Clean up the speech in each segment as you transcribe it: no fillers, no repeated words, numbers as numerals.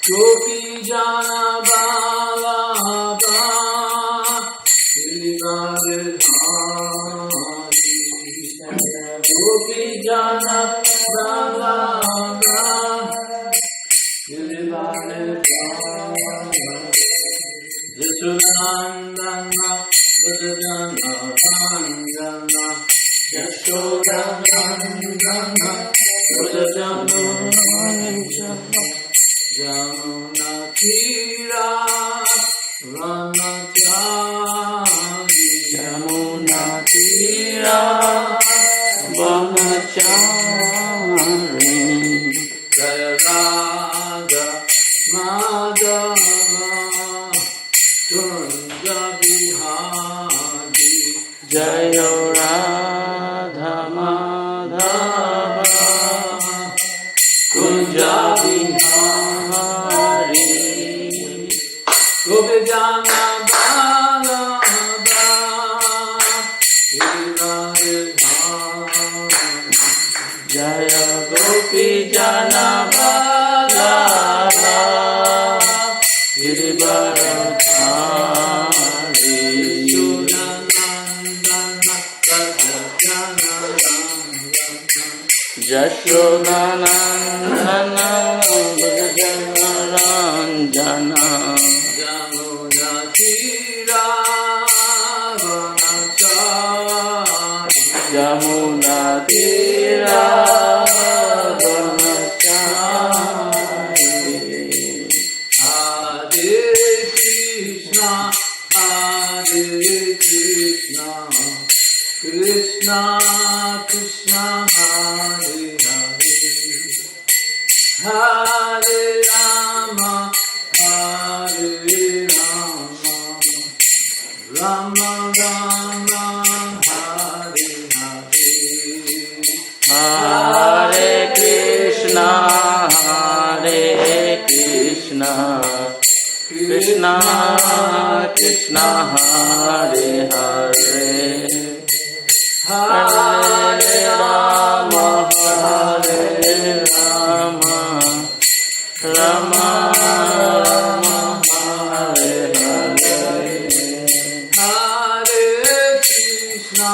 Gopi Jana Baba Gopi Jana Baba Yashodanandana Vadana Vandana Yashodanandana Vadana Jamuna Tira Vanachari Jamuna Tira Vanachari Jaya Radha Madhava Kunja Bihari Jaya Radha Madhava Kunja Bihari Gopi Jana Bala Jaya Gopi Jana Bala Girivaradhari Jashodanandana Ranjana Jamuna Tira Vanachari Jamuna Tira Vanachari Hare Krishna Krishna Krishna Hare Hare Rama Rama Rama Hare Hare Krishna Krishna Krishna Hare Hare Hare Rama Rama Rama Hare Hare Hare Krishna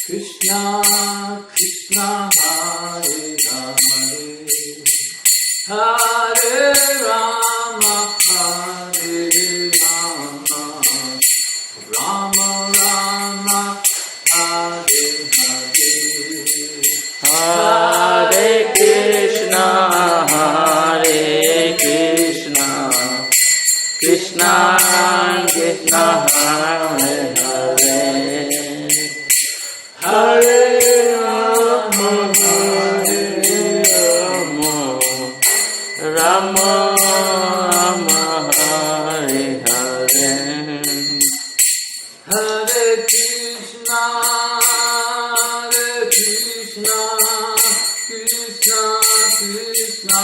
Krishna Krishna Hare Hare Hare Rama Rama Rama Hare Hare Hare Krishna Krishna Krishna Hare Hare Hare Rama Rama Rama Hare Hare Hare Krishna Krishna Krishna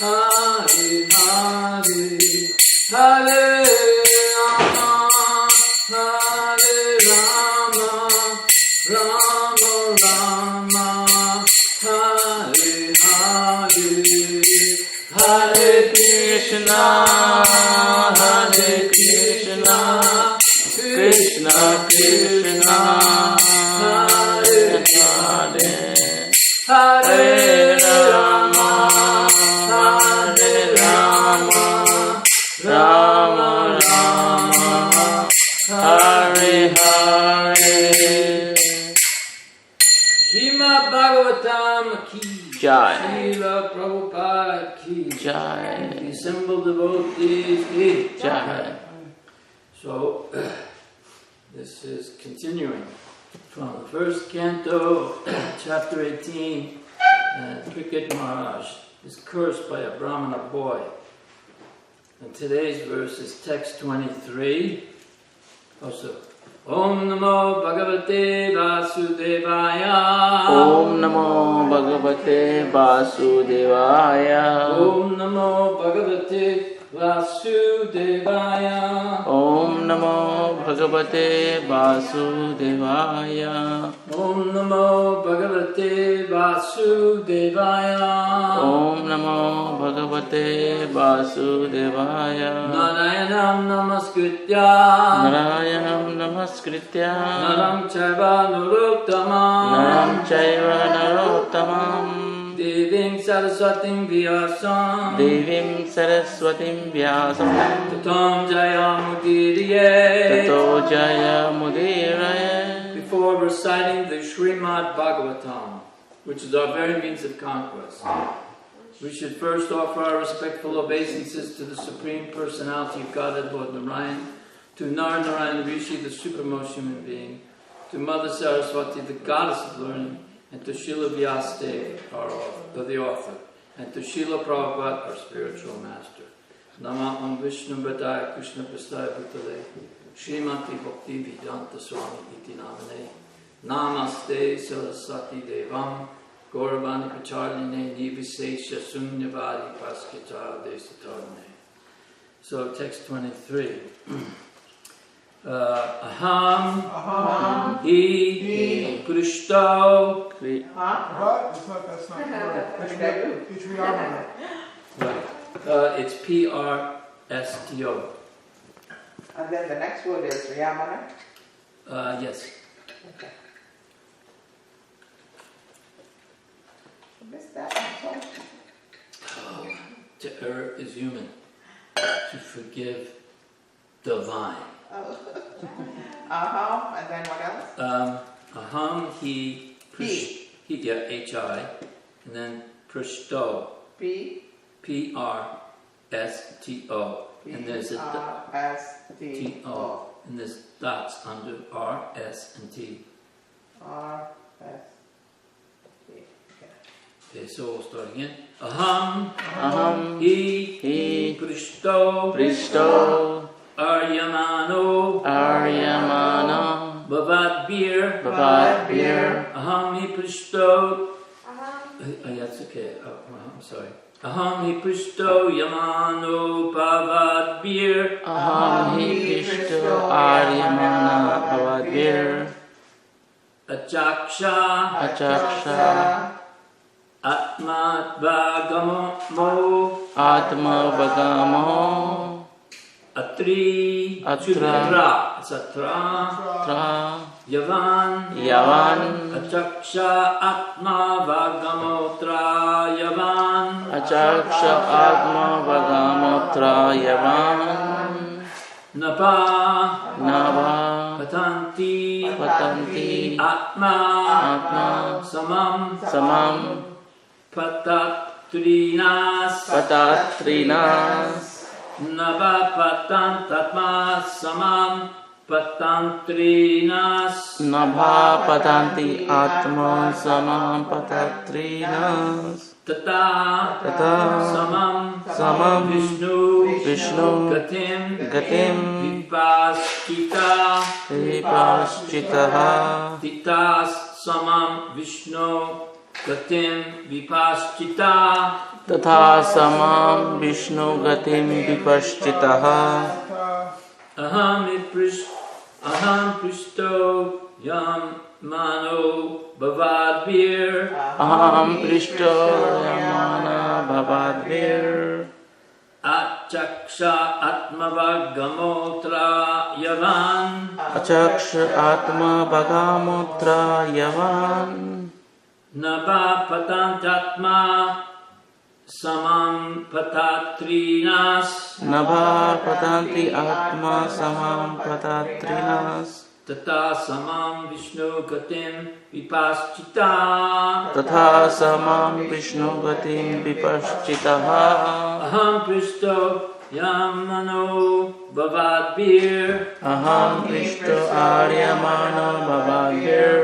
Hare Hare Hare Rama Rama Rama Hare Hare Hare Krishna Krishna Krishna Hare Hare Hare Rama Rama Rama Hare Hare Srimad Bhagavatam ki Jai Srila Prabhupada ki Jai Assembled devotees ki Jai. So this is continuing from the first canto, chapter 18. Cricket Maharaj is cursed by a Brahmana boy. And today's verse is text 23. Also, Om Namo Bhagavate Vasudevaya. Om Namo Bhagavate Vasudevaya. Om Namo Bhagavate Vasudevaya. Om Namo Bhagavate Vasudevaya. Om Namo Bhagavate Vasudevaya. Om Namo Bhagavate Vasudevaya. Narayanam Namaskritya. Narayanam Namaskritya. Naram Chaiva Narottamam. Naram Chaiva Narottamam. Devim Saraswatim Vyasam. Devim Saraswatim Vyasam. Tatam Jayamudiriye. Tato Jayamudiraye. Before reciting the Srimad Bhagavatam, which is our very means of conquest, we should first offer our respectful obeisances to the Supreme Personality of Godhead, Lord Narayan, to Narayan Rishi, the supremmost human being, to Mother Saraswati, the goddess of learning, and to Srila Vyasadeva, the author, and to Srila Prabhupada, our spiritual master. Namah Vishnu Vadaya Krishna Prastaya Bhutale, Srimati Bhakti Vedanta Swami Iti Namane, Namaste Saraswati Devam, Gauravani Pacharline Nivishesha Sunyavari Paskita Desatarne. So text 23. Aham Hi Krishto. It's P-R-S-T-O. And then the next word is Riyamana? Yes. Okay. I missed that one. To err is human. To forgive, divine. Oh. And then what else? Aham Hi H-I, and then Prishto. P-R-S-T-O. And there's a T-O. And there's dots under R, S, and T. R, S, T. Okay, so we'll start again. Aham Hi Prishto Aryamano Bhavadbir. Aham Hi Prishto. That's okay. I'm sorry. Aham Hi Prishto Yamano Bhavadbir. Aham Hi Prishto Aryamana Bhavadbir. Achaksha Atma Bhagamo Atri Yavan Achaksha Atma Bhagamotra Yavan Napa Patanti Atma Samam Patatrinas Nava Patantatma Samam Patantrinas Nabha Patanti Atma Samam Patatrinas Tata Samam Vishnu Gatim Vipaschitaha Titas Samam Vishnu Gatim Vipaschita Tatha Samam Vishnu Gatim Vipaschitaha Aham Prishto Yam Mano Bhavadbir. Aham Prishto Yamana Bhavadbir. Achaksha Atmavagamotra Yavan. Achaksha Atma Bhagamotra Yavan. Nava Patantatma Samam Patatrinas. Nabha Patanti Atma Samam Patatrinas. Tata Samam Vishnu Gatim Vipaschita. Tatha Samam Vishnu Gatim Vipaschitaha. Aham Prishto Yamano Bhavadbir. Aham Prishto Aryamana Bhavadbir.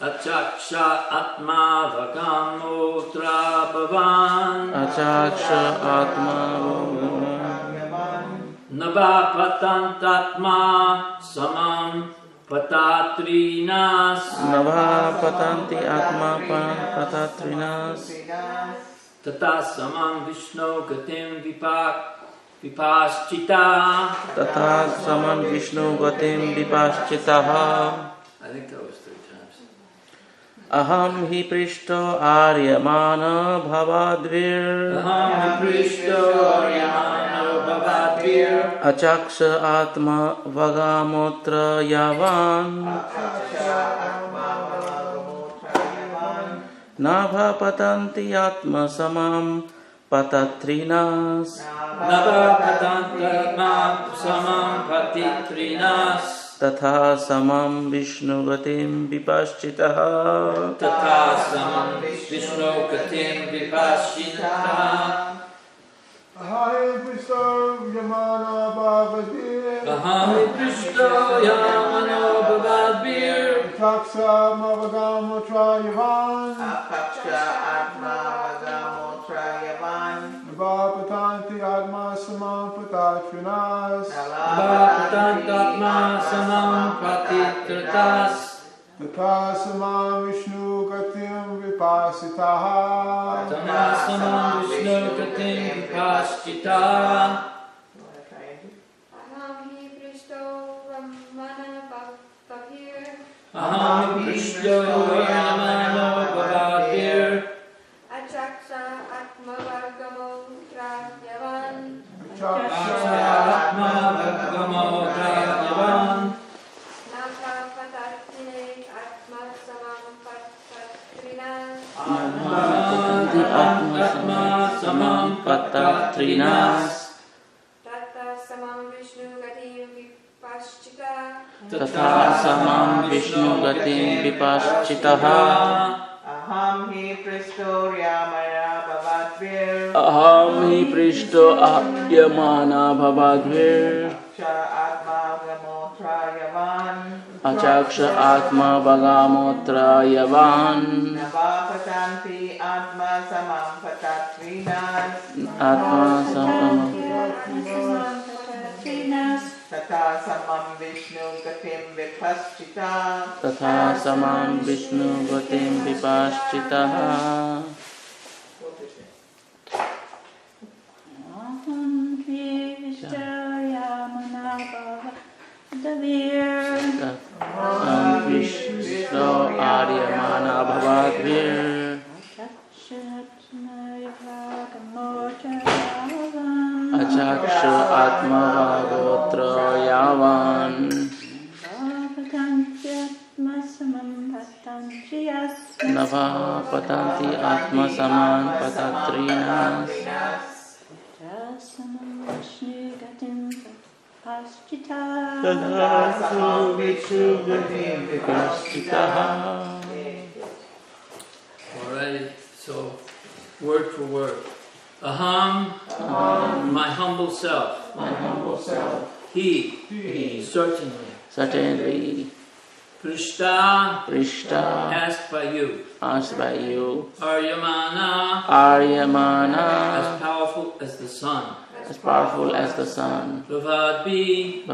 Achaksha Atma Vagamotra Bhavan. Achaksha Atma Nava Patantatma Samam Patatrinas. Nabha Patanti Atma Patatrinas. Tata samam Vishnu gatim vipaschita. Tata samam Vishnu gatim vipaschitaha. I think that was 3 times. Aham hi prishto aryamana bhavadvir. Aham prishto aryamano bhavadvir. Achaksha atma vagamotra yavan. Nabha patanti atma samam patatrinas. Nava patantama samam patitrinas. Tatha samam Vishnu gatim vipaschitaha. Tata samam Vishnu gatim vipaschitaha. Aham Prishto Yamana Bhavadvir. Aham prishto yamano bhavadvir. Taksa Mavagamotra Yavan. Vapatanti Atma Samam Patatrinas. Bhapatantatma samam patitratas. Tata Samam Vishnu Gatim Vipasitaha. Tama samam Vishnu gatim vipaschita. Aham hi prishto ramana bhavir. Aham prishto yamano bhavadvir. Achaksha atma vargamo trayavan. Atma bhagamo yavan. Nava patatine atma samam patatrinas. Patanti atma samam patatrinas. Tata samam Vishnu gatim vipaschita. Tatha samam Vishnu gatim vipaschitaha. Aham hi prishto yamana bhavadvir. Aham hi prishto aryamana bhavadvir. Achaksha atma vagamotra yavan. Navapatanti atma samam patatrinas. Atma samam Tata samam Vishnu gatim vipaschita. Tatha samam Vishnu gatim vipaschitaha. Aham hi prishto yamana bhavadvir. Aham Vishnu aryamana bhavadvir. Achaksha atma vagamotra yavan. Nava patanti atma samam patatrinas. Alright, so word for word. Aham, my humble self. He, certainly. Prishta, asked by you. Aryamana, as powerful as the sun. Bhavadvir,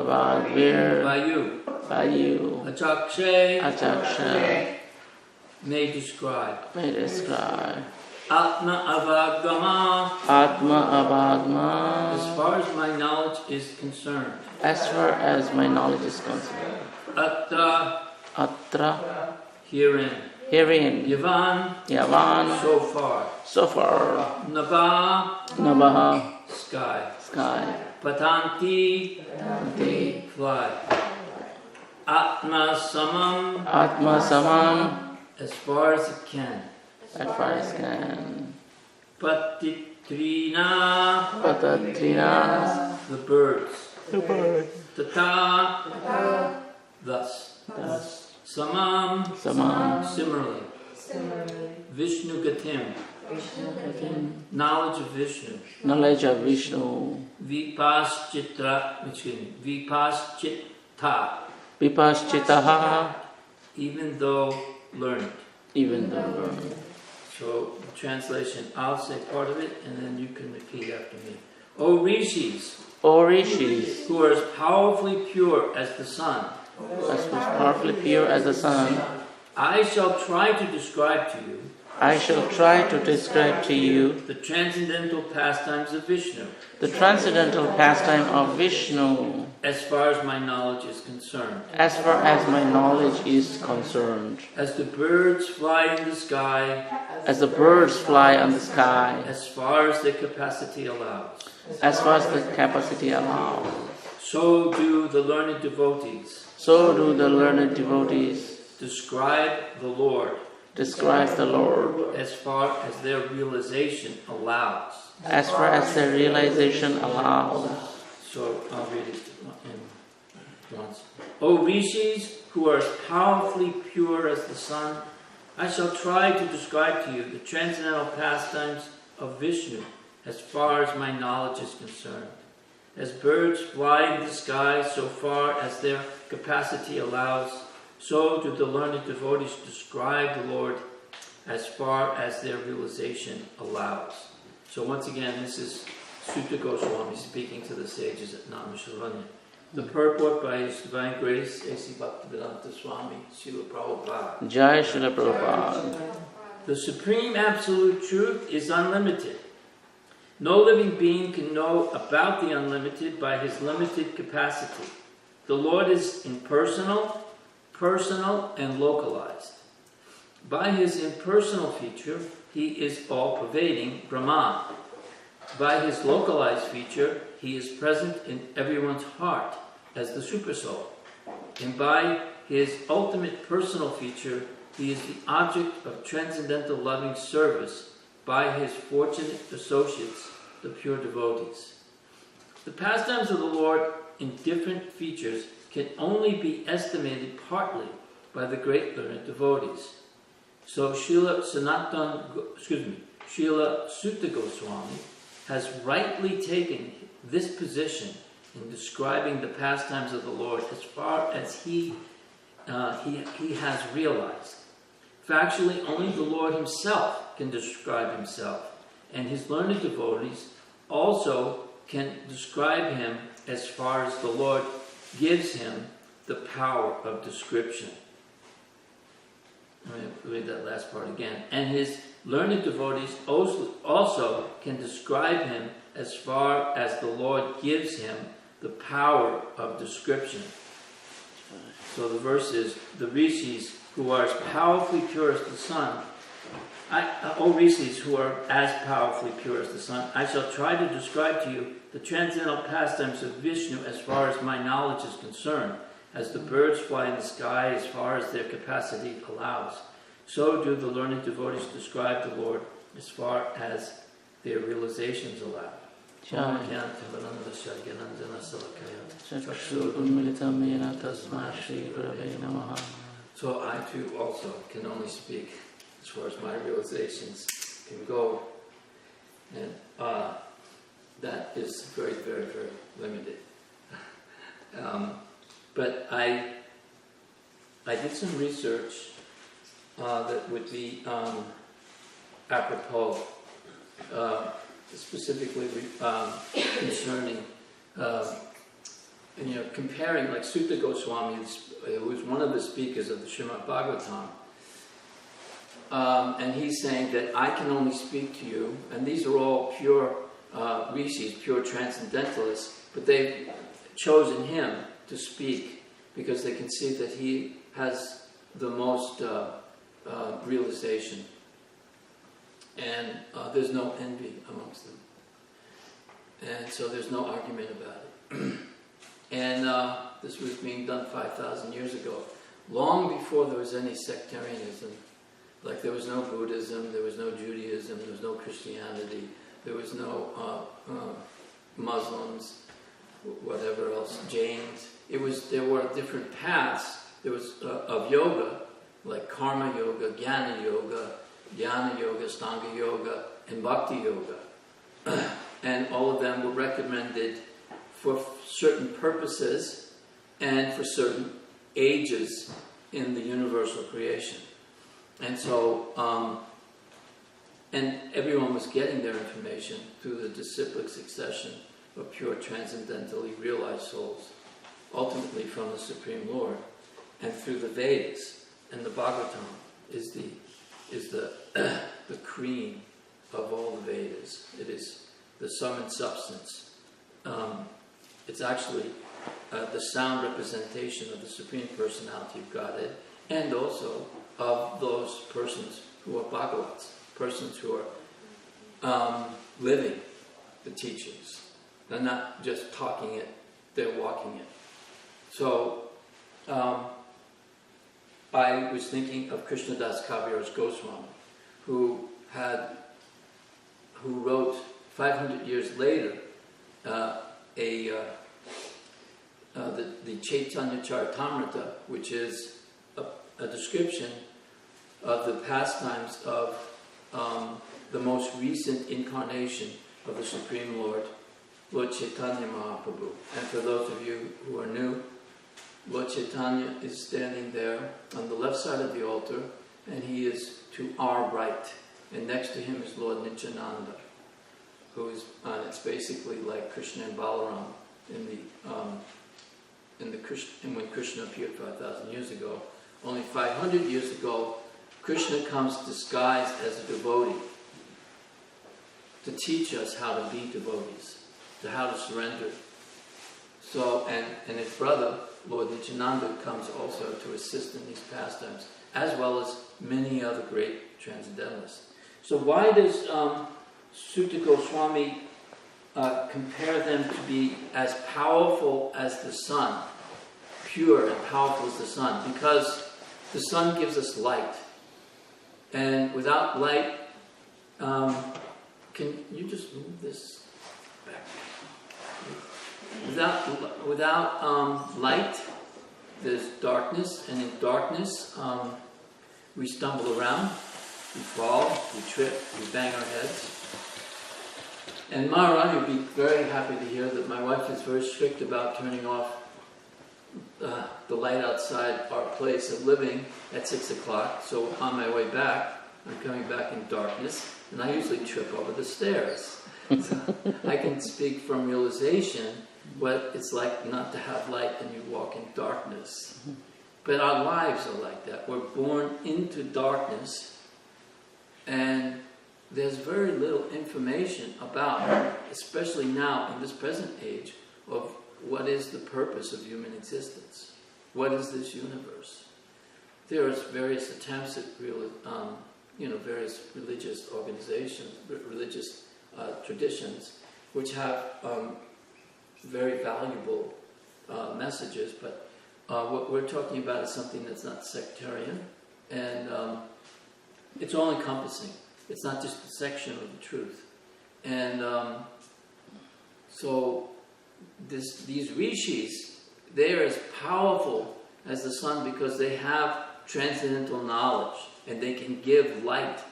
by you. Achakshe, may describe. Atma avagama, as far as my knowledge is concerned. Atra, herein. Yavan, so far. Nabha, sky. Patanti, fly. Atma samam, as far as it can. Patitrinas, the birds. Tata, thus. Samam, similarly. Vishnu gatim, knowledge of Vishnu. Vipaschita, even though learned. So, translation, I'll say part of it and then you can repeat after me. O rishis, who are as powerfully pure as the sun, as powerfully pure as the sun, I shall try to describe to you I shall try to describe to you the transcendental pastimes of Vishnu, the transcendental pastime of Vishnu, as far as my knowledge is concerned. as far as my knowledge is concerned. As the birds fly in the sky, As the birds fly on the sky, as far as their capacity allows, as far as the capacity allows, so do the learned devotees so do the learned devotees describe the Lord describe the Lord, as far as their realization allows. as far as their realization allows. So I'll read it once. O rishis, who are as powerfully pure as the sun, I shall try to describe to you the transcendental pastimes of Vishnu as far as my knowledge is concerned. As birds fly in the sky so far as their capacity allows, so do the learned devotees describe the Lord as far as their realization allows. So once again, this is Sutta Goswami speaking to the sages at Namashavanya. The purport by His Divine Grace, A.C. Bhaktivedanta Swami, Srila Prabhupada. Jai Srila Prabhupada. The Supreme Absolute Truth is unlimited. No living being can know about the unlimited by his limited capacity. The Lord is impersonal, personal, and localized. By his impersonal feature, he is all-pervading, Brahman. By his localized feature, he is present in everyone's heart as the Supersoul. And by his ultimate personal feature, he is the object of transcendental loving service by his fortunate associates, the pure devotees. The pastimes of the Lord in different features can only be estimated partly by the great learned devotees. So Srila Sutta Goswami has rightly taken this position in describing the pastimes of the Lord as far as he has realized. Factually, only the Lord himself can describe himself, and his learned devotees also can describe him as far as the Lord gives him the power of description. Let me read that last part again. And his learned devotees also can describe him as far as the Lord gives him the power of description. So the verse is, the rishis who are as powerfully pure as the sun, O rishis who are as powerfully pure as the sun, I shall try to describe to you the transcendental pastimes of Vishnu as far as my knowledge is concerned. As the birds fly in the sky as far as their capacity allows, so do the learned devotees describe the Lord as far as their realizations allow. So I too also can only speak as far as my realizations can go. And that is very, very, very limited. But I did some research that would be apropos, specifically concerning, comparing like Sutta Goswami, who was one of the speakers of the Srimad Bhagavatam, and he's saying that I can only speak to you, and these are all pure rishis, pure transcendentalists, but they've chosen him to speak because they can see that he has the most realization, and there's no envy amongst them, and so there's no argument about it. And this was being done 5,000 years ago, long before there was any sectarianism. Like there was no Buddhism, there was no Judaism, there was no Christianity, there was no Muslims, whatever else, Jains. There were different paths. There was of yoga, like karma yoga, jnana yoga, stanga yoga, and bhakti yoga. And all of them were recommended for certain purposes and for certain ages in the universal creation. And so, and everyone was getting their information through the disciplic succession of pure transcendentally realized souls, ultimately from the Supreme Lord, and through the Vedas. And the Bhagavatam is the is the the cream of all the Vedas. It is the sum and substance. It's actually the sound representation of the Supreme Personality of Godhead, and also of those persons who are Bhagavats, persons who are living the teachings. They're not just talking it, they're walking it. So, I was thinking of Krishnadas Kaviraj Goswami, who wrote 500 years later the Chaitanya Charitamrita, which is a description of the pastimes of the most recent incarnation of the Supreme Lord, Lord Chaitanya Mahaprabhu. And for those of you who are new, Lord Chaitanya is standing there on the left side of the altar, and he is to our right. And next to him is Lord Nityananda, who is, it's basically like Krishna and Balaram when Krishna appeared 5,000 years ago. Only 500 years ago, Krishna comes disguised as a devotee to teach us how to be devotees, to how to surrender. So, and his brother, Lord Nityananda, comes also to assist in these pastimes, as well as many other great transcendentalists. So why does Sutta Goswami compare them to be as powerful as the sun, pure and powerful as the sun? Because the sun gives us light, and without light, can you just move this back? Without light, there's darkness, and in darkness, we stumble around, we fall, we trip, we bang our heads. And Maharaj would be very happy to hear that my wife is very strict about turning off the light outside our place of living at 6 o'clock. So on my way back, I'm coming back in darkness, and I usually trip over the stairs. So I can speak from realization what it's like not to have light and you walk in darkness. But our lives are like that. We're born into darkness, and there's very little information about, especially now in this present age, of what is the purpose of human existence. What is this universe? There are various attempts at various religious organizations, religious traditions, which have very valuable messages, but what we're talking about is something that's not sectarian, and it's all-encompassing. It's not just a section of the truth. And so these rishis, they are as powerful as the sun because they have transcendental knowledge, and they can give light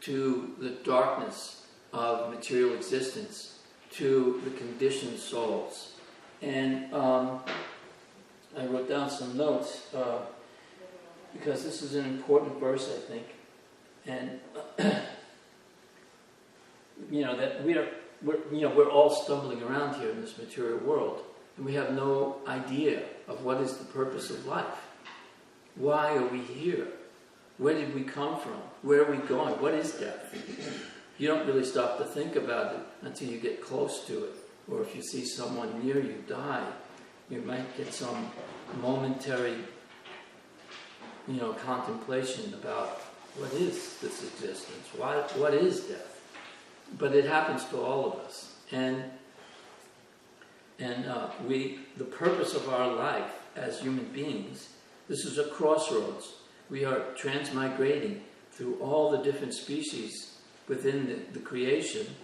to the darkness of material existence, to the conditioned souls. And I wrote down some notes because this is an important verse, I think. And that we're all stumbling around here in this material world, and we have no idea of what is the purpose of life. Why are we here? Where did we come from? Where are we going? What is death? You don't really stop to think about it until you get close to it, or if you see someone near you die, you might get some momentary, contemplation about what is this existence? What is death? But it happens to all of us, and the purpose of our life as human beings. This is a crossroads. We are transmigrating through all the different species within the creation.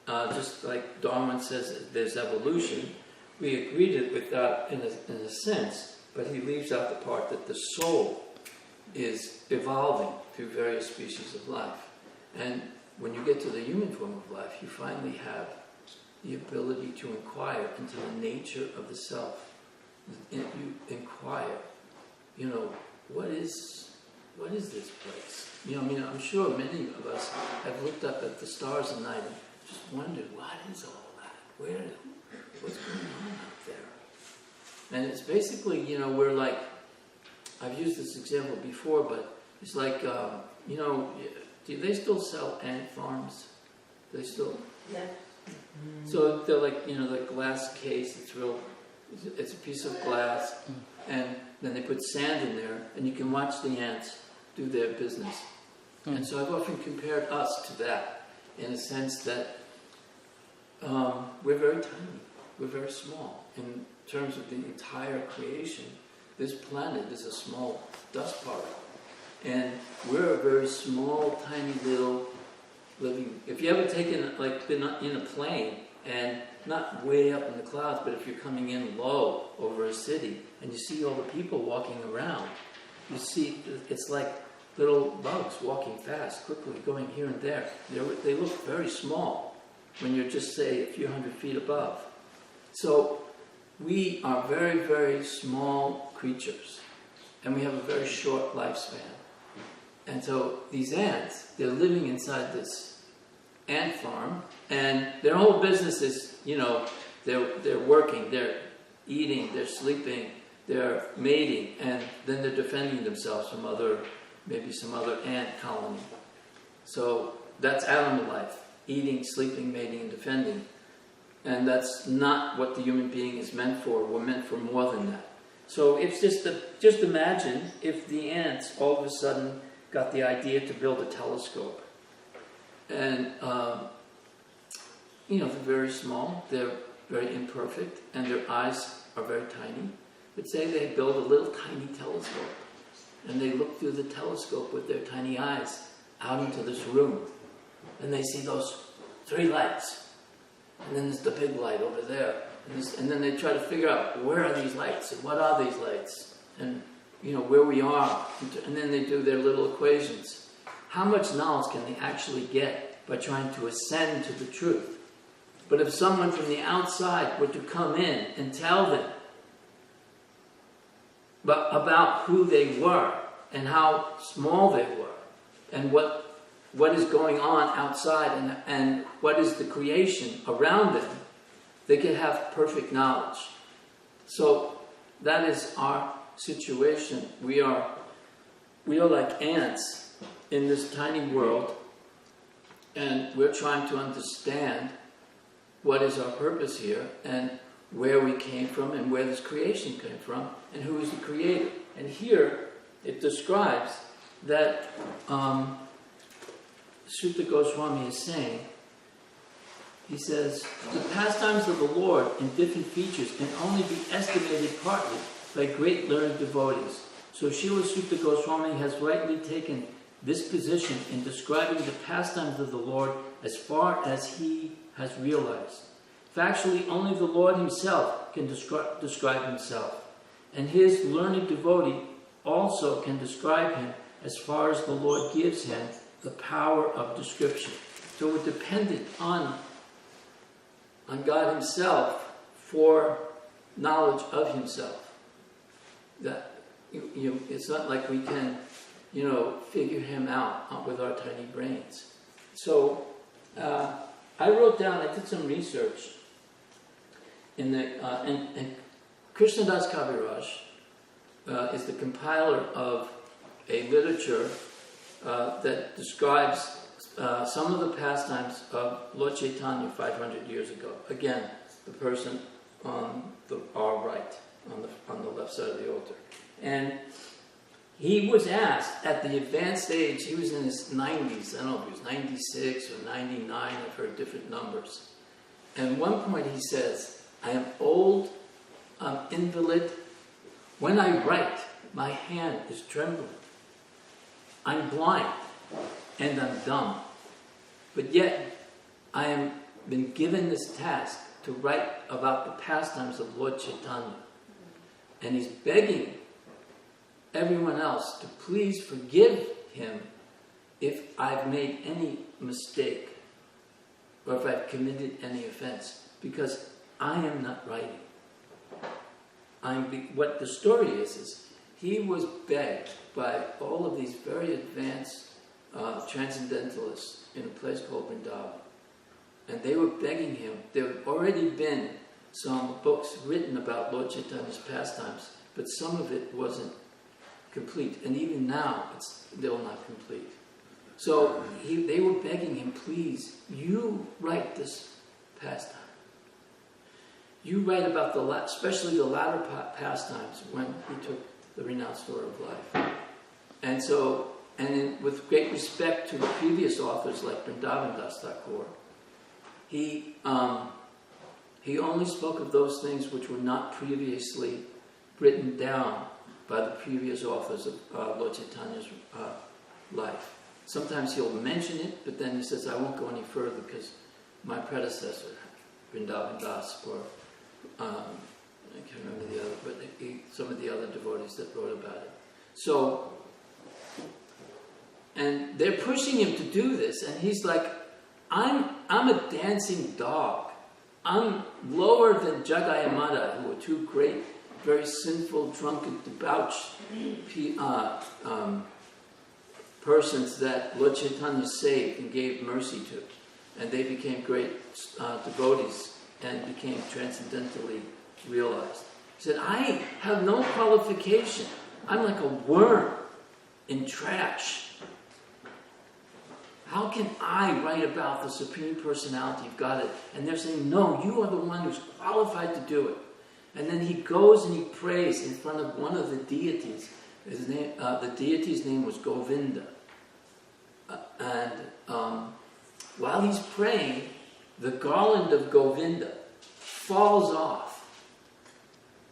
Just like Darwin says, there's evolution. We agreed with that in a sense, but he leaves out the part that the soul is evolving through various species of life. And when you get to the human form of life, you finally have the ability to inquire into the nature of the self. You inquire, what is this place? I'm sure many of us have looked up at the stars at night and just wondered, what is all that? What's going on out there? And it's basically, we're like, I've used this example before, but It's like, do they still sell ant farms? They still? Yeah. So they're like, the glass case, it's a piece of glass, and then they put sand in there, and you can watch the ants do their business. And so I've often compared us to that, in a sense that we're very tiny, we're very small. In terms of the entire creation, this planet is a small dust particle. And we're a very small, tiny little living. If you ever been in a plane, and not way up in the clouds, but if you're coming in low over a city, and you see all the people walking around, you see it's like little bugs walking fast, quickly, going here and there. They look very small when you're just, say, a few hundred feet above. So we are very, very small creatures, and we have a very short lifespan. And so these ants, they're living inside this ant farm, and their whole business is, they're working, they're eating, they're sleeping, they're mating, and then they're defending themselves from maybe some other ant colony. So that's animal life: eating, sleeping, mating, and defending. And that's not what the human being is meant for. We're meant for more than that. So it's just imagine if the ants all of a sudden got the idea to build a telescope. And, they're very small, they're very imperfect, and their eyes are very tiny. But say they build a little tiny telescope, and they look through the telescope with their tiny eyes out into this room, and they see those 3 lights, and then there's the big light over there, and then they try to figure out, where are these lights, and what are these lights, and where we are, and then they do their little equations. How much knowledge can they actually get by trying to ascend to the truth? But if someone from the outside were to come in and tell them about who they were and how small they were and what is going on outside and what is the creation around them, they could have perfect knowledge. So that is our situation. We are like ants in this tiny world, and we're trying to understand what is our purpose here, and where we came from, and where this creation came from, and who is the creator. And here it describes that Sutta Goswami is saying, he says, the pastimes of the Lord in different features can only be estimated partly by great learned devotees. So Srila Sutta Goswami has rightly taken this position in describing the pastimes of the Lord as far as he has realized. Factually, only the Lord himself can describe himself, and his learned devotee also can describe him as far as the Lord gives him the power of description. So we're dependent on God himself for knowledge of himself. That it's not like we can, figure him out with our tiny brains. So I wrote down, I did some research and Krishnadas Kaviraj is the compiler of a literature that describes some of the pastimes of Lord Chaitanya 500 years ago. Again, the person on our right, on the left side of the altar. And he was asked at the advanced age, he was in his 90s, I don't know if he was 96 or 99, I've heard different numbers. And at one point he says, I am old, I'm invalid. When I write, my hand is trembling. I'm blind and I'm dumb. But yet, I am been given this task to write about the pastimes of Lord Chaitanya. And he's begging everyone else to please forgive him if I've made any mistake or if I've committed any offense, because I am not writing. What the story is he was begged by all of these very advanced transcendentalists in a place called Vrindavan. And they were begging him. There had already been some books written about Lord Chaitanya's pastimes, but some of it wasn't complete. And even now, it's still not complete. So they were begging him, please, you write this pastime. You write about especially the latter pastimes when he took the renounced order of life. And so, with great respect to the previous authors like Vrindavan Das Thakur, he only spoke of those things which were not previously written down by the previous authors of Lord Chaitanya's life. Sometimes he'll mention it, but then he says, I won't go any further because my predecessor, Vrindavan Das, or I can't remember the other, but some of the other devotees that wrote about it. So, and they're pushing him to do this, and he's like, I'm a dancing dog. I'm lower than Jagai and Madai, who are two great, very sinful, drunken, debauched persons that Lord Chaitanya saved and gave mercy to. And they became great devotees and became transcendentally realized. He said, I have no qualification. I'm like a worm in trash. How can I write about the Supreme Personality of Godhead? And they're saying, no, you are the one who's qualified to do it. And then he goes and he prays in front of one of the deities. His name, the deity's name was Govinda. While he's praying, the garland of Govinda falls off.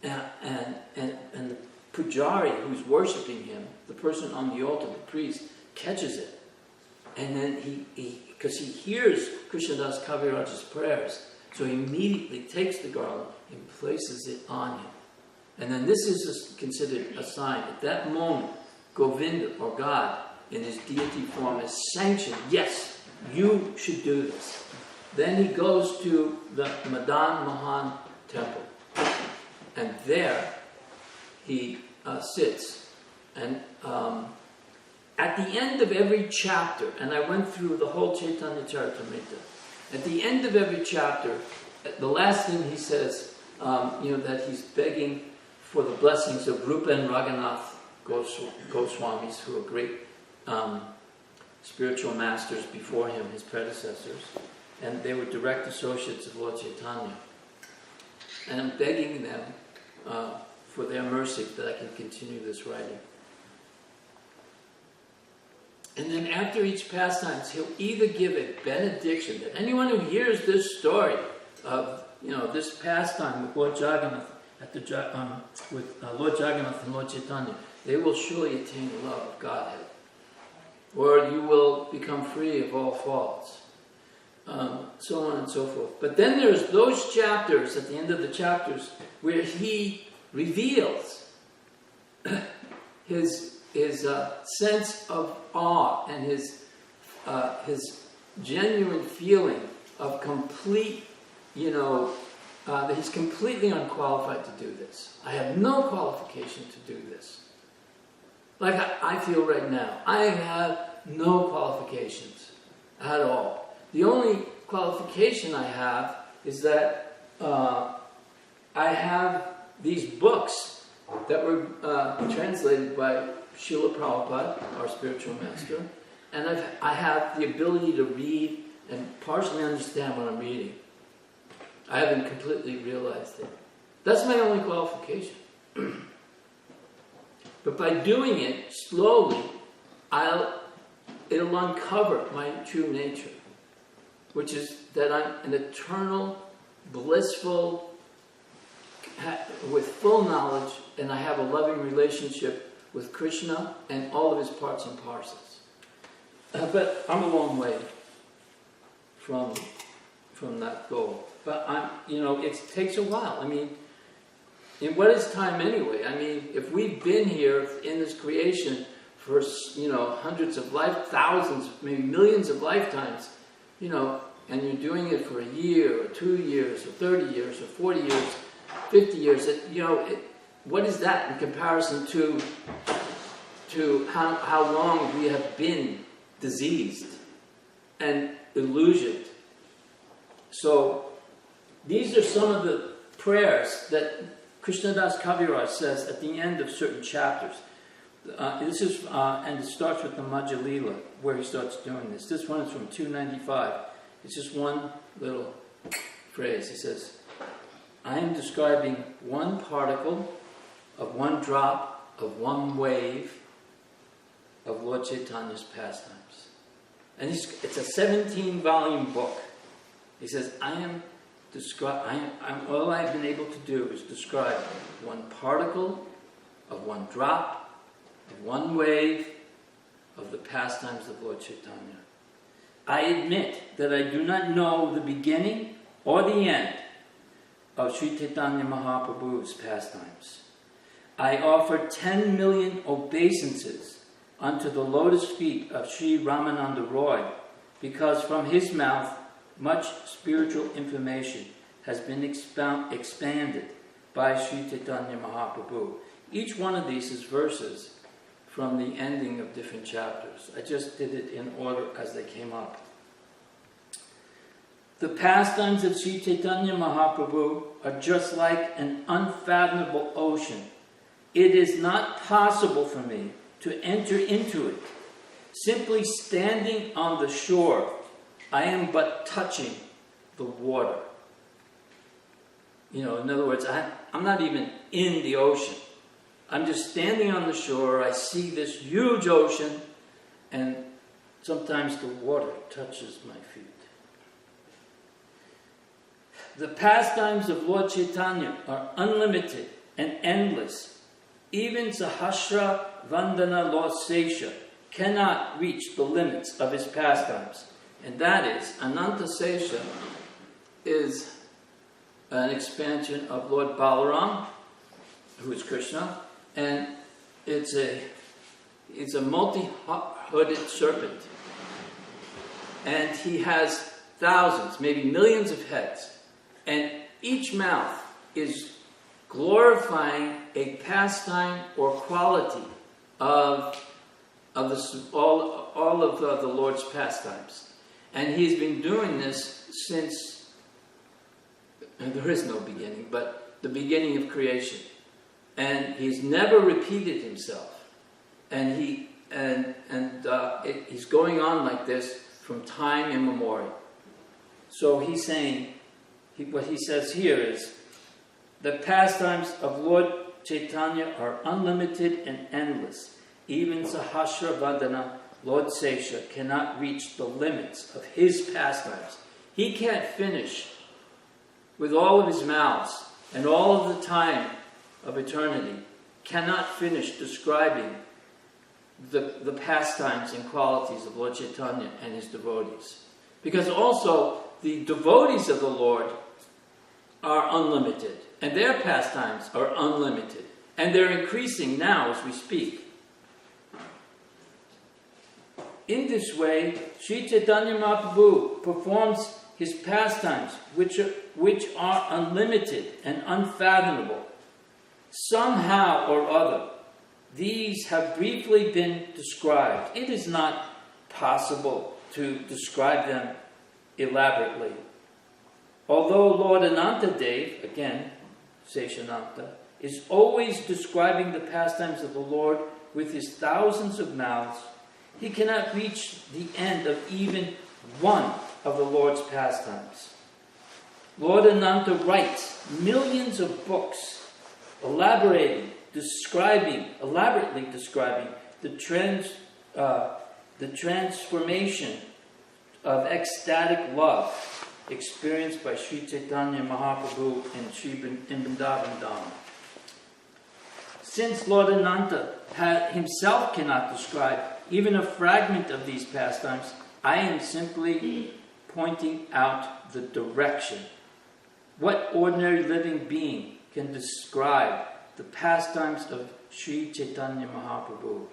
And the pujari who's worshipping him, the person on the altar, the priest, catches it. And then because he hears Krishnadas Kaviraj's prayers, so he immediately takes the garland and places it on him. And then this is considered a sign. At that moment, Govinda, or God, in his deity form, is sanctioned. Yes, you should do this. Then he goes to the Madan Mohan temple. And there he sits. And at the end of every chapter, and I went through the whole Chaitanya Charitamrita, at the end of every chapter, the last thing he says, that he's begging for the blessings of Rupa and Raghunath Goswamis, who are great spiritual masters before him, his predecessors, and they were direct associates of Lord Chaitanya. And I'm begging them for their mercy that I can continue this writing. And then after each pastime, he'll either give a benediction that anyone who hears this story of this pastime with Lord Jagannath with Lord Jagannath and Lord Chaitanya, they will surely attain the love of Godhead, or you will become free of all faults, so on and so forth. But then there's those chapters at the end of the chapters where he reveals his sense of awe and his genuine feeling of complete, that he's completely unqualified to do this. I have no qualification to do this. Like I feel right now, I have no qualifications at all. The only qualification I have is that I have these books that were translated by Srila Prabhupada, our spiritual master, and I have the ability to read and partially understand what I'm reading. I haven't completely realized it. That's my only qualification. But by doing it slowly, it'll uncover my true nature, which is that I'm an eternal, blissful, with full knowledge, and I have a loving relationship with Krishna and all of his parts and parcels. But I'm a long way from that goal. But it takes a while. I mean, what is time anyway? I mean, if we've been here in this creation for hundreds of thousands, maybe millions of lifetimes, and you're doing it for a year or 2 years or 30 years or 40 years, 50 years, what is that in comparison to how long we have been diseased and illusioned? So these are some of the prayers that Krishnadas Kaviraj says at the end of certain chapters. This is, and it starts with the Majja Lila, where he starts doing this. This one is from 295. It's just one little phrase. He says, I am describing one particle of one drop of one wave of Lord Chaitanya's pastimes. And it's a 17-volume book. He says, all I've been able to do is describe one particle of one drop of one wave of the pastimes of Lord Chaitanya. I admit that I do not know the beginning or the end of Sri Chaitanya Mahaprabhu's pastimes. I offer 10 million obeisances unto the lotus feet of Sri Ramananda Roy, because from his mouth much spiritual information has been expanded by Sri Chaitanya Mahaprabhu. Each one of these is verses from the ending of different chapters. I just did it in order as they came up. The pastimes of Sri Chaitanya Mahaprabhu are just like an unfathomable ocean. It is not possible for me to enter into it. Simply standing on the shore, I am but touching the water. In other words, I'm not even in the ocean. I'm just standing on the shore. I see this huge ocean, and sometimes the water touches my feet. The pastimes of Lord Chaitanya are unlimited and endless. Even Sahasra Vandana Lord Sesha cannot reach the limits of his pastimes. And that is, Ananta Sesha is an expansion of Lord Balaram, who is Krishna, and it's a multi-hooded serpent. And he has thousands, maybe millions of heads. And each mouth is glorifying a pastime or quality of all of the Lord's pastimes. And he's been doing this since, and there is no beginning, but the beginning of creation. And he's never repeated himself. And he's going on like this from time immemorial. So he's saying, what he says here is, the pastimes of Lord Chaitanya are unlimited and endless. Even Sahasra Vandana, Lord Sesha, cannot reach the limits of his pastimes. He can't finish with all of his mouths and all of the time of eternity, cannot finish describing the pastimes and qualities of Lord Chaitanya and his devotees. Because also, the devotees of the Lord are unlimited, and their pastimes are unlimited, and they're increasing now as we speak. In this way, Sri Chaitanya Mahaprabhu performs his pastimes, which are unlimited and unfathomable. Somehow or other, these have briefly been described. It is not possible to describe them elaborately. Although Lord Anantadev, again, Seshananta, is always describing the pastimes of the Lord with his thousands of mouths, he cannot reach the end of even one of the Lord's pastimes. Lord Ananta writes millions of books elaborately describing the transformation of ecstatic love experienced by Sri Chaitanya Mahaprabhu in Vrindavan Dham. Since Lord Ananta himself cannot describe even a fragment of these pastimes, I am simply pointing out the direction. What ordinary living being can describe the pastimes of Sri Chaitanya Mahaprabhu?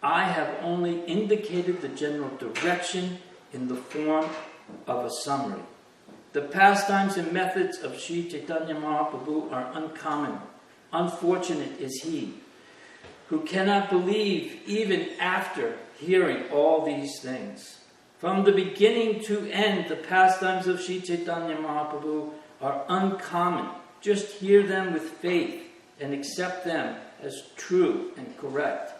I have only indicated the general direction in the form of a summary. The pastimes and methods of Sri Chaitanya Mahaprabhu are uncommon. Unfortunate is he who cannot believe even after hearing all these things. From the beginning to end, the pastimes of Sri Chaitanya Mahaprabhu are uncommon. Just hear them with faith and accept them as true and correct.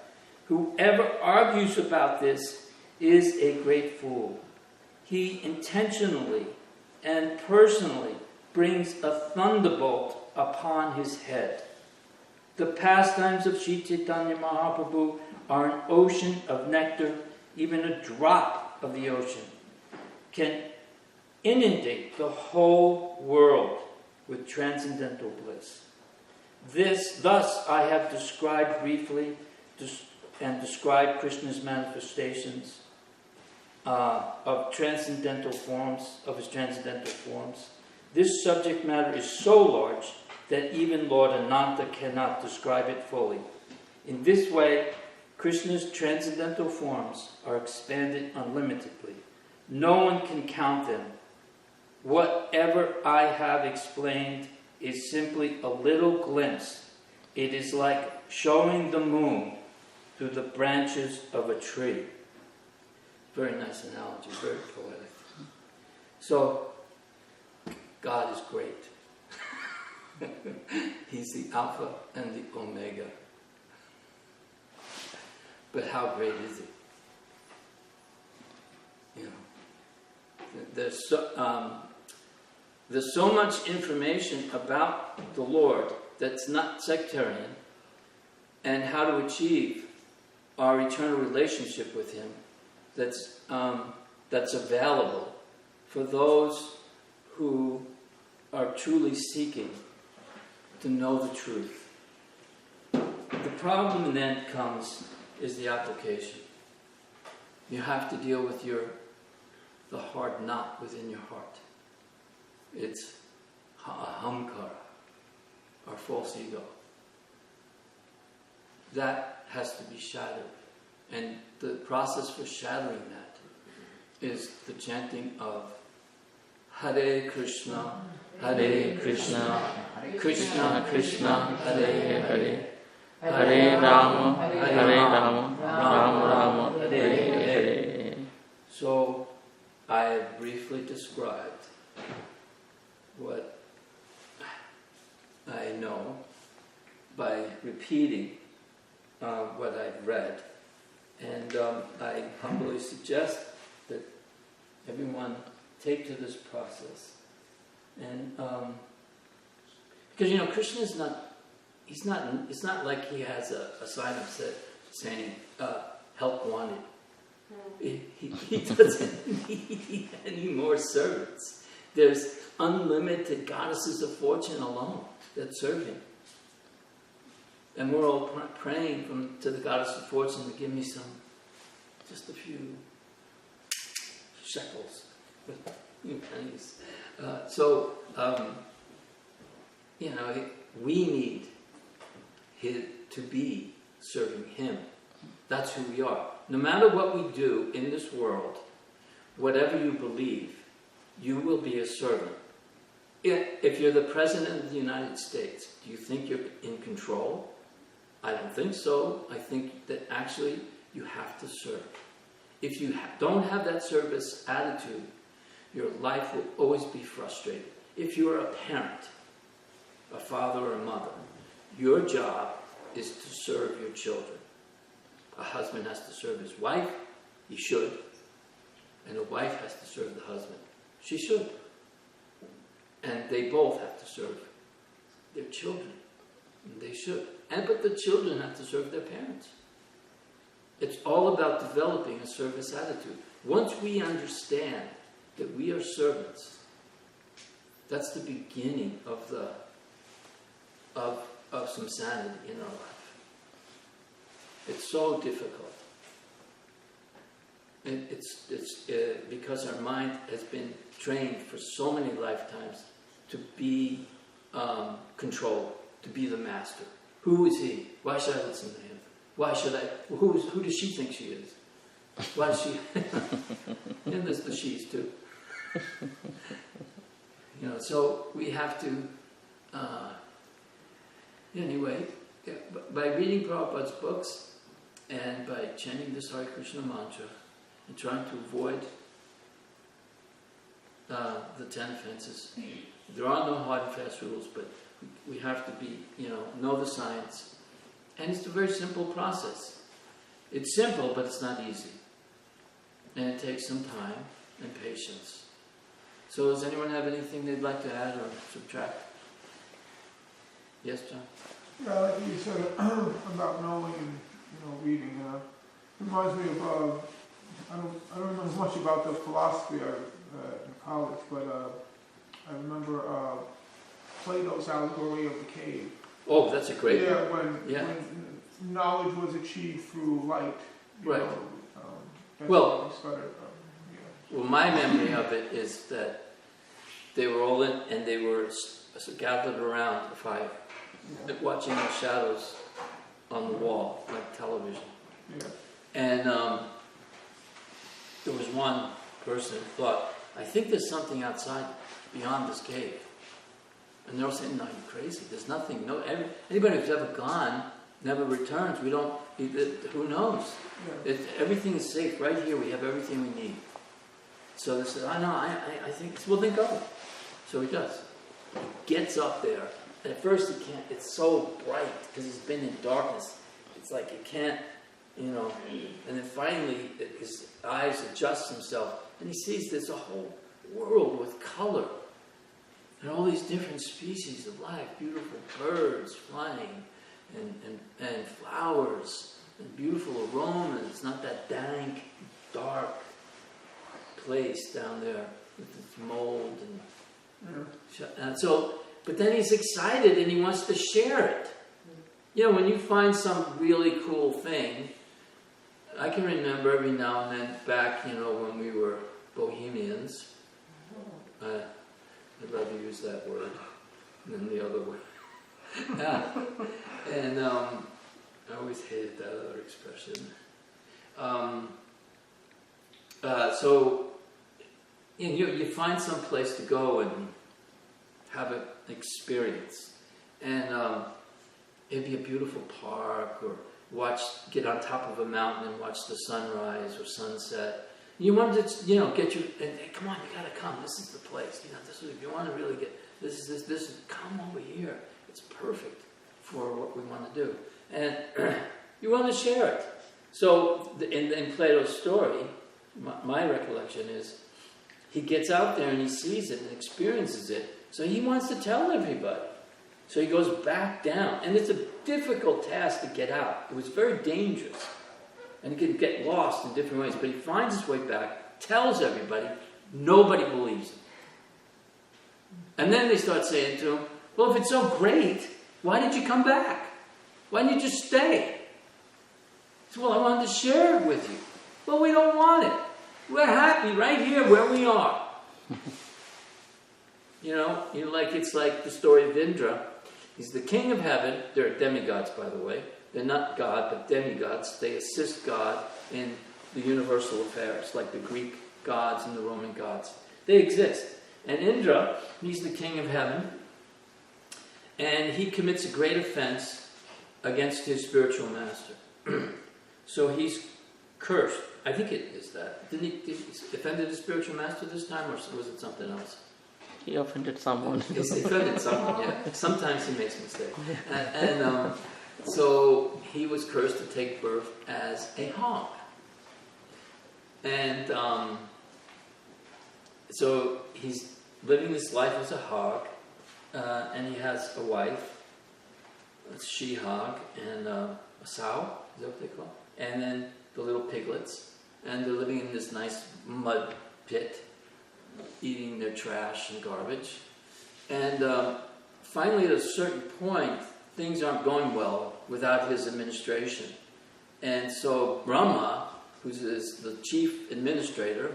Whoever argues about this is a great fool. He intentionally and personally brings a thunderbolt upon his head. The pastimes of Sri Chaitanya Mahaprabhu are an ocean of nectar. Even a drop of the ocean can inundate the whole world with transcendental bliss. Thus I have described briefly and described Krishna's manifestations of his transcendental forms. This subject matter is so large that even Lord Ananta cannot describe it fully. In this way, Krishna's transcendental forms are expanded unlimitedly. No one can count them. Whatever I have explained is simply a little glimpse. It is like showing the moon through the branches of a tree. Very nice analogy, very poetic. So, God is great. He's the Alpha and the Omega. But how great is He? You know, there's so much information about the Lord that's not sectarian, and how to achieve our eternal relationship with Him that's available for those who are truly seeking to know the truth. The problem then is the application. You have to deal with the hard knot within your heart. It's ahamkara, our false ego. That has to be shattered. And the process for shattering that is the chanting of Hare Krishna, Hare Krishna, Krishna Krishna, Hare Hare, Hare Rama, Hare Rama, Rama Rama, Hare Hare. So, I have briefly described what I know by repeating what I've read. And I humbly suggest that everyone take to this process. And because Krishna is it's not like he has a sign up saying help wanted. He doesn't need any more servants. There's unlimited goddesses of fortune alone that serve him. And we're all praying to the goddess of fortune to give me just a few shekels, pennies. We need to be serving him. That's who we are. No matter what we do in this world, whatever you believe, you will be a servant. If you're the President of the United States, do you think you're in control? I don't think so. I think that actually you have to serve. If you don't have that service attitude, your life will always be frustrated. If you're a parent, a father or a mother, your job is to serve your children. A husband has to serve his wife, he should. And a wife has to serve the husband, she should. And they both have to serve their children, and they should. But the children have to serve their parents. It's all about developing a service attitude. Once we understand that we are servants, that's the beginning of some sanity in our life. It's so difficult. It's because our mind has been trained for so many lifetimes to be controlled, to be the master. Who is he? Why should I listen to him? Why should I? Who does she think she is? Why is she? And there's the she's too. So we have to. Anyway, by reading Prabhupada's books and by chanting this Hare Krishna mantra and trying to avoid the 10 offenses, there are no hard and fast rules, but we have to be, know the science. And it's a very simple process. It's simple, but it's not easy. And it takes some time and patience. So does anyone have anything they'd like to add or subtract? Yes, John? Yeah, like you said about knowing and reading. Reminds me of I don't remember much about the philosophy in college, but I remember Plato's allegory of the cave. Oh, that's a great Yeah, one. when knowledge was achieved through light. Right. That's Well, when we started, Well, my memory of it is that they were all in, and they were gathered around the fire, watching the shadows on the wall, like television. Yeah. And there was one person who thought, I think there's something outside, beyond this cave. And they're all saying, no, you're crazy. There's nothing. Anybody who's ever gone never returns. We don't, who knows? Yeah. Everything is safe. Right here, we have everything we need. So they said, I think, well, then go. So he does. He gets up there. And at first he can't, it's so bright because he's been in darkness. It's like he can't, and then finally his eyes adjust himself and he sees there's a whole world with color and all these different species of life, beautiful birds flying and flowers and beautiful aromas, not that dank, dark place down there with its mold and so, but then he's excited and he wants to share it. When you find some really cool thing, I can remember every now and then back, when we were bohemians. I'd rather use that word than the other word. And I always hated that other expression. So you find some place to go and have an experience, and it'd be a beautiful park, or get on top of a mountain and watch the sunrise or sunset. You want to, get you, and hey, come on, you gotta come. This is the place. This is, if you want to really get this. Come over here. It's perfect for what we want to do, and you want to share it. So in Plato's story, my recollection is he gets out there and he sees it and experiences it. So he wants to tell everybody. So he goes back down. And it's a difficult task to get out. It was very dangerous. And he could get lost in different ways. But he finds his way back, tells everybody. Nobody believes him. And then they start saying to him, well, if it's so great, why did you come back? Why didn't you just stay? He said, well, I wanted to share it with you. Well, we don't want it. We're happy right here where we are. It's like the story of Indra. He's the king of heaven. They're demigods, by the way. They're not God, but demigods. They assist God in the universal affairs, like the Greek gods and the Roman gods. They exist. And Indra, he's the king of heaven. And he commits a great offense against his spiritual master. So he's cursed. I think it is that. Did he offended his spiritual master this time, or was it something else? He offended someone. He's offended someone, yeah. Sometimes he makes mistakes. So he was cursed to take birth as a hog. And so he's living this life as a hog, and he has a wife, a she-hog, and a sow, is that what they call it? And then the little piglets. And they're living in this nice mud pit, eating their trash and garbage. And finally, at a certain point, things aren't going well without his administration. And so Brahma, who's the chief administrator,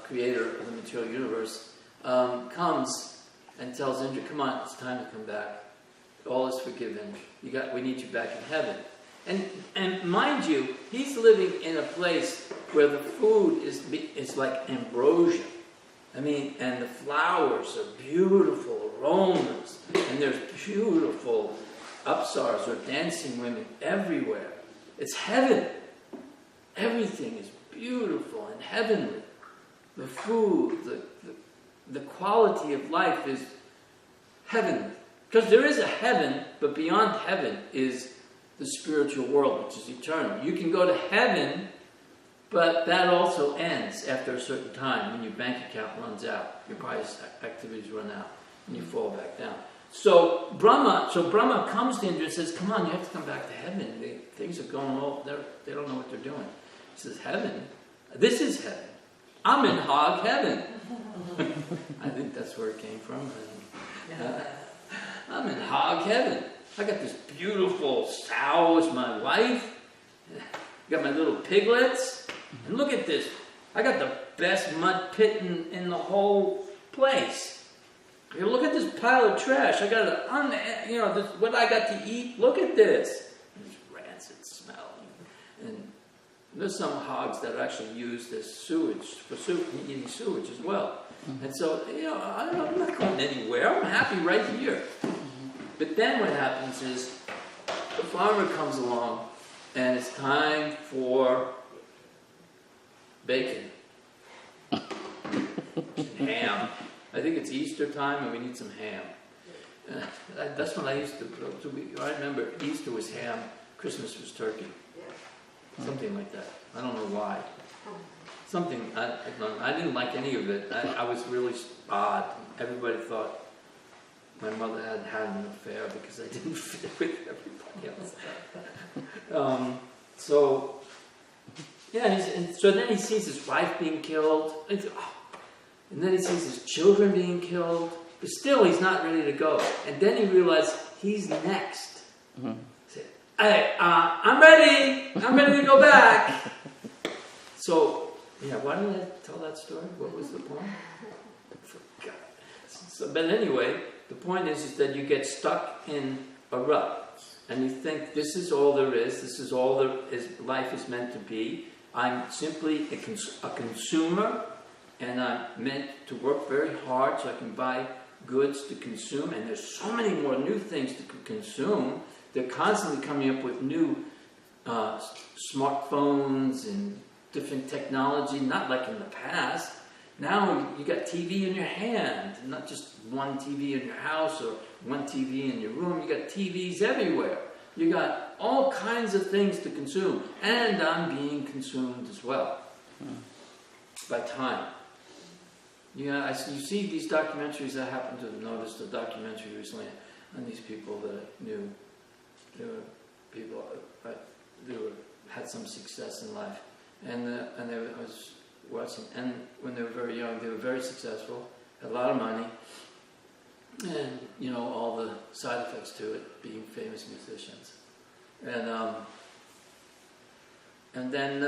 creator of the material universe, comes and tells Indra, come on, it's time to come back. All is forgiven. We need you back in heaven. And mind you, he's living in a place where the food is like ambrosia. And the flowers are beautiful aromas, and there's beautiful upsars or dancing women everywhere. It's heaven. Everything is beautiful and heavenly. The food, the quality of life is heavenly. Because there is a heaven, but beyond heaven is the spiritual world, which is eternal. You can go to heaven, but that also ends after a certain time when your bank account runs out, your pious activities run out, and you fall back down. So Brahma comes to Indra and says, "Come on, you have to come back to heaven. Things are going all, they don't know what they're doing." He says, "Heaven? This is heaven. I'm in hog heaven." I think that's where it came from. I'm in hog heaven. I got this beautiful sow as my wife. Got my little piglets. And look at this. I got the best mud pit in the whole place. You look at this pile of trash. I got what I got to eat. Look at this. This rancid smell. And there's some hogs that actually use this sewage for eating sewage as well. And so, I'm not going anywhere. I'm happy right here. But then what happens is the farmer comes along and it's time for bacon. Ham. I think it's Easter time and we need some ham. That's when I used to I remember Easter was ham, Christmas was turkey. Something like that. I don't know why. Something, I didn't like any of it. I was really odd. Everybody thought my mother had an affair because I didn't fit with everybody else. So then he sees his wife being killed. And then he sees his children being killed. But still, he's not ready to go. And then he realized he's next. Mm-hmm. He said, "Hey, I'm ready. I'm ready to go back." So, why did I tell that story? What was the point? I forgot. But anyway, the point is that you get stuck in a rut. And you think, this is all there is. This is all life is meant to be. I'm simply a consumer. And I'm meant to work very hard so I can buy goods to consume. And there's so many more new things to consume. They're constantly coming up with new smartphones and different technology, not like in the past. Now you got TV in your hand, not just one TV in your house or one TV in your room. You got TVs everywhere. You got all kinds of things to consume. And I'm being consumed as well by time. You see these documentaries. I happened to have noticed a documentary recently on these people that I knew. They were people had some success in life, and I was watching. And when they were very young, they were very successful, had a lot of money, and all the side effects to it, being famous musicians, and then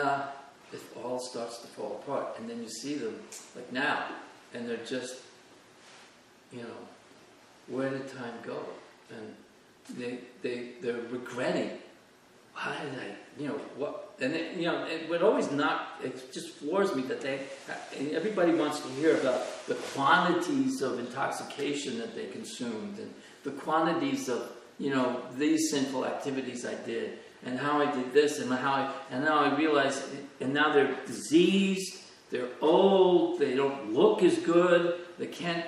it all starts to fall apart, and then you see them like now. And they're just, where did time go? And they're regretting, why did I, what? And it would always it just floors me that everybody wants to hear about the quantities of intoxication that they consumed and the quantities of, these sinful activities I did and how I did this and now I realize, and now they're diseased. They're old, they don't look as good, they can't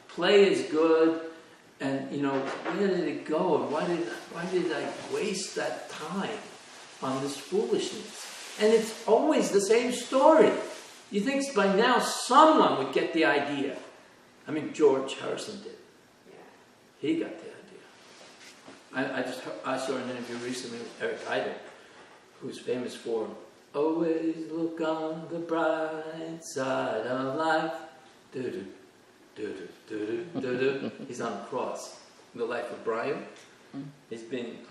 play as good, and where did it go? And why did I waste that time on this foolishness? And it's always the same story. You think by now someone would get the idea. I mean, George Harrison did. He got the idea. I saw an interview recently with Eric Idle, who's famous for always look on the bright side of life. Do-do, do-do, do-do, do-do. He's on the cross. The life of Brian. He's being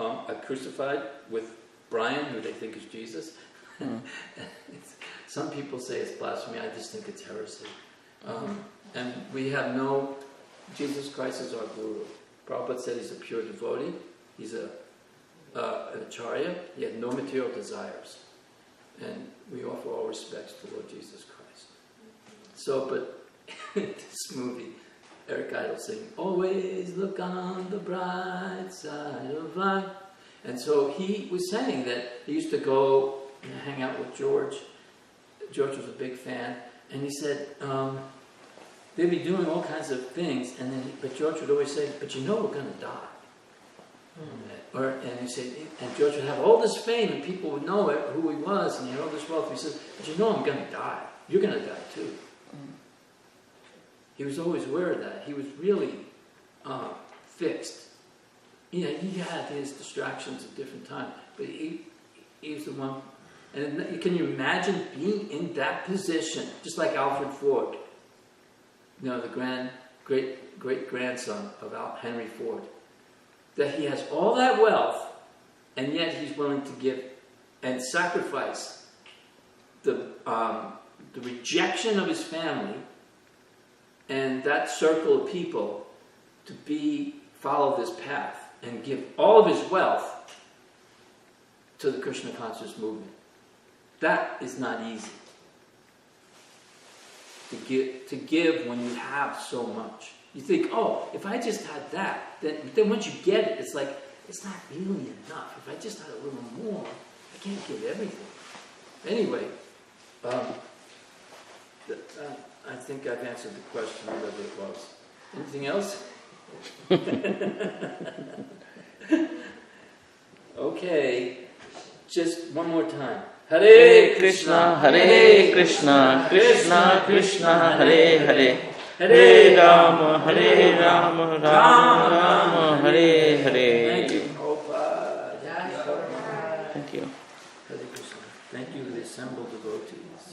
crucified with Brian, who they think is Jesus. Some people say it's blasphemy. I just think it's heresy. And we have Jesus Christ is our guru. Prabhupada said he's a pure devotee. He's an acharya. He had no material desires. And we offer all respects to Lord Jesus Christ. So, but this movie, Eric Idle saying, always look on the bright side of life. And so he was saying that he used to go and hang out with George. George was a big fan. And he said, they'd be doing all kinds of things. But George would always say, but we're going to die. And he said, and George would have all this fame, and people would know who he was, and he had all this wealth. He says, "But you know, I'm going to die. You're going to die too." He was always aware of that. He was really fixed. He had his distractions at different times, but he was the one. And can you imagine being in that position, just like Alfred Ford, the great grandson of Henry Ford, that he has all that wealth, and yet he's willing to give and sacrifice the rejection of his family and that circle of people to follow this path and give all of his wealth to the Krishna conscious movement. That is not easy. To give when you have so much. You think, oh, if I just had that, then once you get it, it's like, it's not really enough. If I just had a little more, I can't give everything. Anyway, I think I've answered the question, whatever it was. Anything else? Okay, just one more time. Hare Krishna, Krishna Krishna, Hare Hare, Hare Rama, Rama Rama, Hare Hare. Thank you. Prabhupada. Thank you. Hare Krishna. Thank you to the assembled devotees.